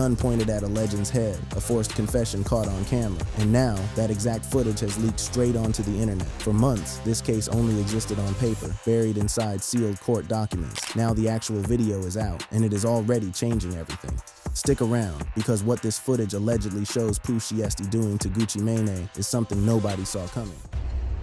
gun pointed at a legend's head, a forced confession caught on camera. And now, that exact footage has leaked straight onto the internet. For months, this case only existed on paper, buried inside sealed court documents. Now the actual video is out, and it is already changing everything. Stick around, because what this footage allegedly shows Pooh Shiesty doing to Gucci Mane is something nobody saw coming.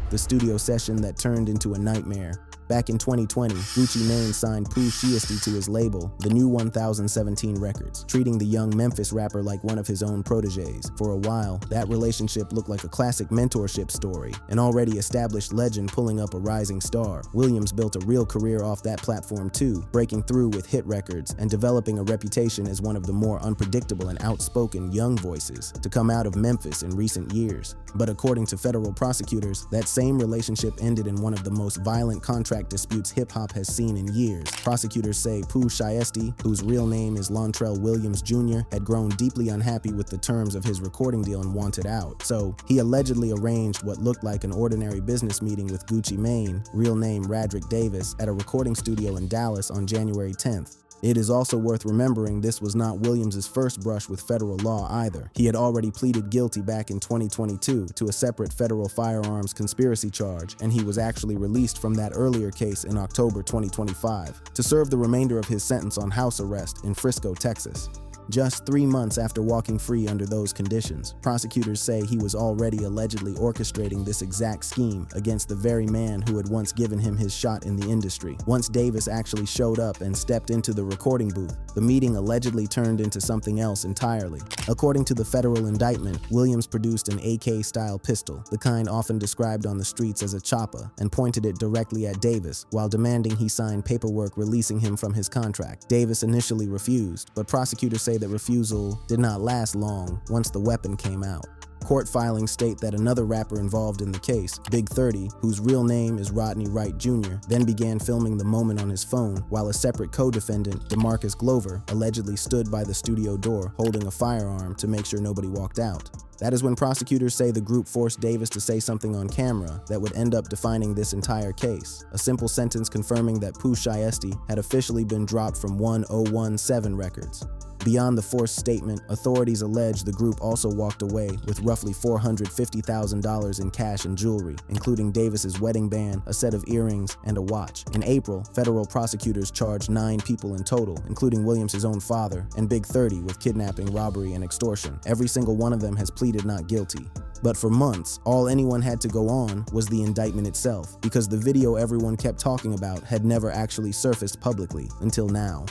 The studio session that turned into a nightmare. Back in 2020, Gucci Mane signed Pooh Shiesty to his label, the New 1017 Records, treating the young Memphis rapper like one of his own proteges. For a while, that relationship looked like a classic mentorship story, an already established legend pulling up a rising star. Williams built a real career off that platform too, breaking through with hit records and developing a reputation as one of the more unpredictable and outspoken young voices to come out of Memphis in recent years. But according to federal prosecutors, that same relationship ended in one of the most violent contract disputes hip-hop has seen in years. Prosecutors say Pooh Shiesty, whose real name is Lontrell Williams Jr., had grown deeply unhappy with the terms of his recording deal and wanted out. So, he allegedly arranged what looked like an ordinary business meeting with Gucci Mane, real name Radrick Davis, at a recording studio in Dallas on January 10th. It is also worth remembering this was not Williams' first brush with federal law either. He had already pleaded guilty back in 2022 to a separate federal firearms conspiracy charge, and he was actually released from that earlier case in October 2025 to serve the remainder of his sentence on house arrest in Frisco, Texas. Just 3 months after walking free under those conditions, prosecutors say he was already allegedly orchestrating this exact scheme against the very man who had once given him his shot in the industry. Once Davis actually showed up and stepped into the recording booth, the meeting allegedly turned into something else entirely. According to the federal indictment, Williams produced an AK-style pistol, the kind often described on the streets as a chopper, and pointed it directly at Davis while demanding he sign paperwork releasing him from his contract. Davis initially refused, but prosecutors say that refusal did not last long once the weapon came out. Court filings state that another rapper involved in the case, Big 30, whose real name is Rodney Wright Jr., then began filming the moment on his phone, while a separate co-defendant, DeMarcus Glover, allegedly stood by the studio door holding a firearm to make sure nobody walked out. That is when prosecutors say the group forced Davis to say something on camera that would end up defining this entire case, a simple sentence confirming that Pooh Shiesty had officially been dropped from 1017 Records. Beyond the forced statement, authorities allege the group also walked away with roughly $450,000 in cash and jewelry, including Davis's wedding band, a set of earrings, and a watch. In April, federal prosecutors charged 9 people in total, including Williams' own father, and Big 30 with kidnapping, robbery, and extortion. Every single one of them has pleaded not guilty. But for months, all anyone had to go on was the indictment itself, because the video everyone kept talking about had never actually surfaced publicly until now.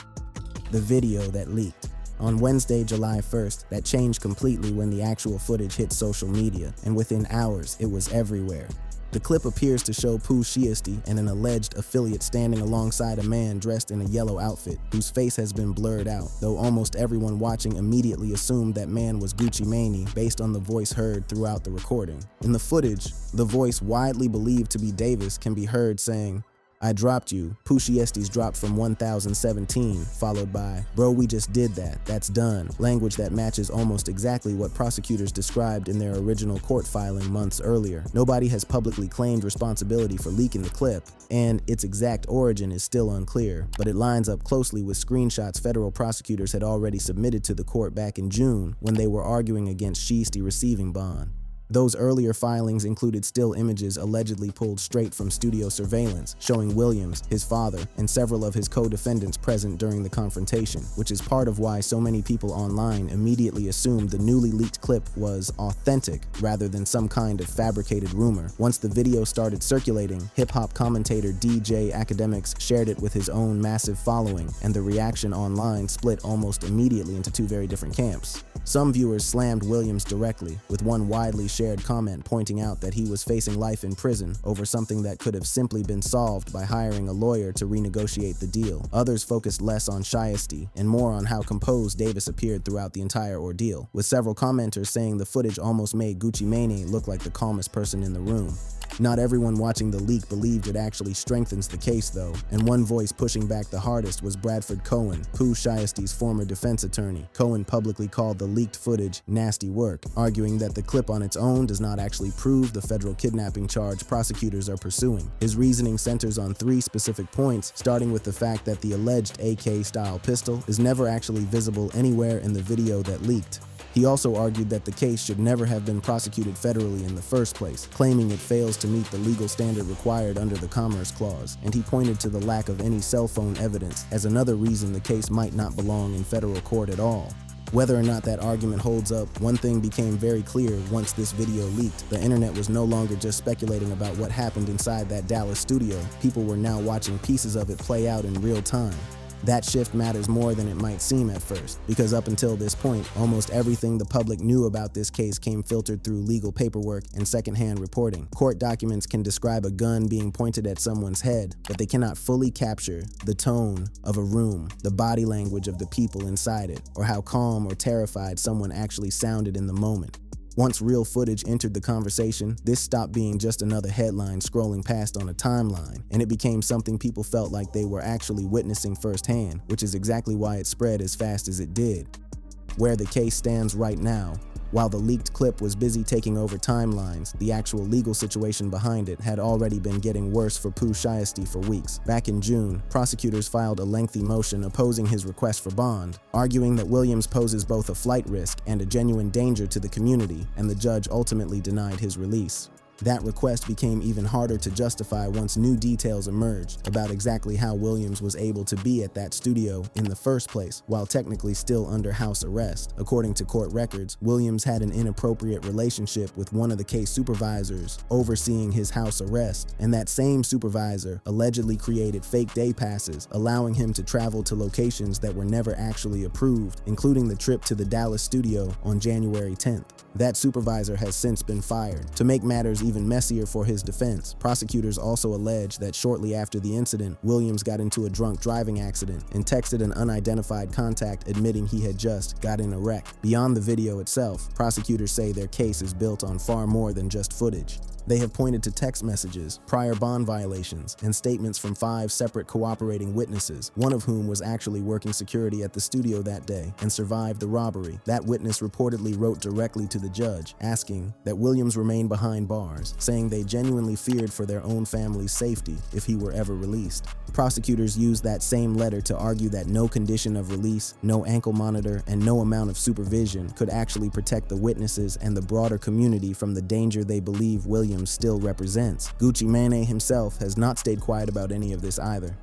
The video that leaked. On Wednesday, July 1st, that changed completely when the actual footage hit social media, and within hours, it was everywhere. The clip appears to show Pooh Shiesty and an alleged affiliate standing alongside a man dressed in a yellow outfit, whose face has been blurred out, though almost everyone watching immediately assumed that man was Gucci Mane based on the voice heard throughout the recording. In the footage, the voice widely believed to be Davis can be heard saying, "I dropped you, Pooh Shiesty's dropped from 1017, followed by, "Bro, we just did that, that's done," language that matches almost exactly what prosecutors described in their original court filing months earlier. Nobody has publicly claimed responsibility for leaking the clip, and its exact origin is still unclear, but it lines up closely with screenshots federal prosecutors had already submitted to the court back in June when they were arguing against Shiesty receiving bond. Those earlier filings included still images allegedly pulled straight from studio surveillance, showing Williams, his father, and several of his co-defendants present during the confrontation, which is part of why so many people online immediately assumed the newly leaked clip was authentic rather than some kind of fabricated rumor. Once the video started circulating, hip-hop commentator DJ Academics shared it with his own massive following, and the reaction online split almost immediately into two very different camps. Some viewers slammed Williams directly, with one widely shared comment pointing out that he was facing life in prison over something that could have simply been solved by hiring a lawyer to renegotiate the deal. Others focused less on Shiesty and more on how composed Davis appeared throughout the entire ordeal, with several commenters saying the footage almost made Gucci Mane look like the calmest person in the room. Not everyone watching the leak believed it actually strengthens the case though, and one voice pushing back the hardest was Bradford Cohen, Pooh Shiesty's former defense attorney. Cohen publicly called the leaked footage nasty work, arguing that the clip on its own does not actually prove the federal kidnapping charge prosecutors are pursuing. His reasoning centers on 3 specific points, starting with the fact that the alleged AK-style pistol is never actually visible anywhere in the video that leaked. He also argued that the case should never have been prosecuted federally in the first place, claiming it fails to meet the legal standard required under the Commerce Clause, and he pointed to the lack of any cell phone evidence as another reason the case might not belong in federal court at all. Whether or not that argument holds up, one thing became very clear once this video leaked. The internet was no longer just speculating about what happened inside that Dallas studio. People were now watching pieces of it play out in real time. That shift matters more than it might seem at first, because up until this point, almost everything the public knew about this case came filtered through legal paperwork and secondhand reporting. Court documents can describe a gun being pointed at someone's head, but they cannot fully capture the tone of a room, the body language of the people inside it, or how calm or terrified someone actually sounded in the moment. Once real footage entered the conversation, this stopped being just another headline scrolling past on a timeline, and it became something people felt like they were actually witnessing firsthand, which is exactly why it spread as fast as it did. Where the case stands right now, while the leaked clip was busy taking over timelines, the actual legal situation behind it had already been getting worse for Pooh Shiesty for weeks. Back in June, prosecutors filed a lengthy motion opposing his request for bond, arguing that Williams poses both a flight risk and a genuine danger to the community, and the judge ultimately denied his release. That request became even harder to justify once new details emerged about exactly how Williams was able to be at that studio in the first place, while technically still under house arrest. According to court records, Williams had an inappropriate relationship with one of the case supervisors overseeing his house arrest, and that same supervisor allegedly created fake day passes, allowing him to travel to locations that were never actually approved, including the trip to the Dallas studio on January 10th. That supervisor has since been fired. To make matters even messier for his defense, prosecutors also allege that shortly after the incident, Williams got into a drunk driving accident and texted an unidentified contact admitting he had just got in a wreck. Beyond the video itself, prosecutors say their case is built on far more than just footage. They have pointed to text messages, prior bond violations, and statements from 5 separate cooperating witnesses, one of whom was actually working security at the studio that day and survived the robbery. That witness reportedly wrote directly to the judge, asking that Williams remain behind bars, saying they genuinely feared for their own family's safety if he were ever released. Prosecutors used that same letter to argue that no condition of release, no ankle monitor, and no amount of supervision could actually protect the witnesses and the broader community from the danger they believe Williams still represents. Gucci Mane himself has not stayed quiet about any of this either.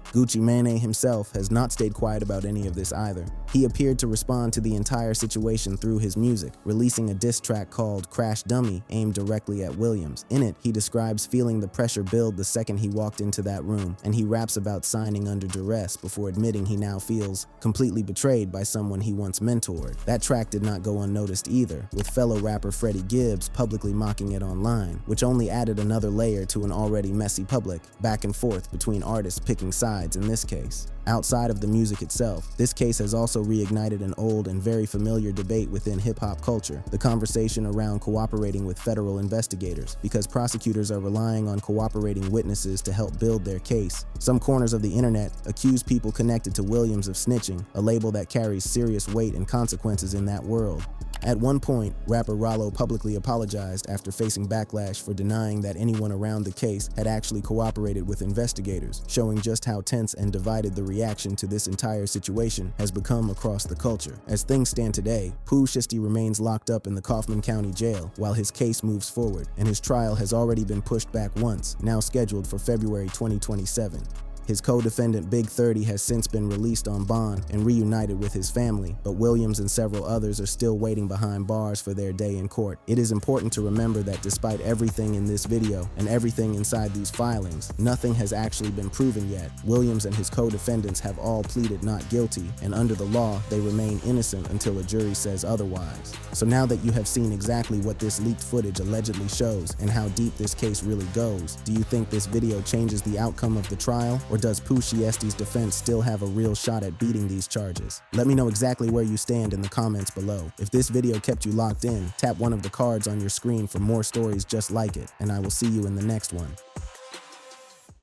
He appeared to respond to the entire situation through his music, releasing a diss track called Crash Dummy aimed directly at Williams. In it, he describes feeling the pressure build the second he walked into that room, and he raps about signing under duress before admitting he now feels completely betrayed by someone he once mentored. That track did not go unnoticed either, with fellow rapper Freddie Gibbs publicly mocking it online, which only added another layer to an already messy public back and forth between artists picking sides in this case. Outside of the music itself, this case has also reignited an old and very familiar debate within hip-hop culture, the conversation around cooperating with federal investigators, because prosecutors are relying on cooperating witnesses to help build their case. Some corners of the internet accuse people connected to Williams of snitching, a label that carries serious weight and consequences in that world. At one point, rapper Rollo publicly apologized after facing backlash for denying that anyone around the case had actually cooperated with investigators, showing just how tense and divided the reaction to this entire situation has become across the culture. As things stand today, Pooh Shiesty remains locked up in the Kaufman County Jail while his case moves forward, and his trial has already been pushed back once, now scheduled for February 2027. His co-defendant Big 30 has since been released on bond and reunited with his family, but Williams and several others are still waiting behind bars for their day in court. It is important to remember that despite everything in this video and everything inside these filings, nothing has actually been proven yet. Williams and his co-defendants have all pleaded not guilty, and under the law, they remain innocent until a jury says otherwise. So now that you have seen exactly what this leaked footage allegedly shows and how deep this case really goes, do you think this video changes the outcome of the trial, or does Pooh Shiesty's defense still have a real shot at beating these charges? Let me know exactly where you stand in the comments below. If this video kept you locked in, tap one of the cards on your screen for more stories just like it, and I will see you in the next one.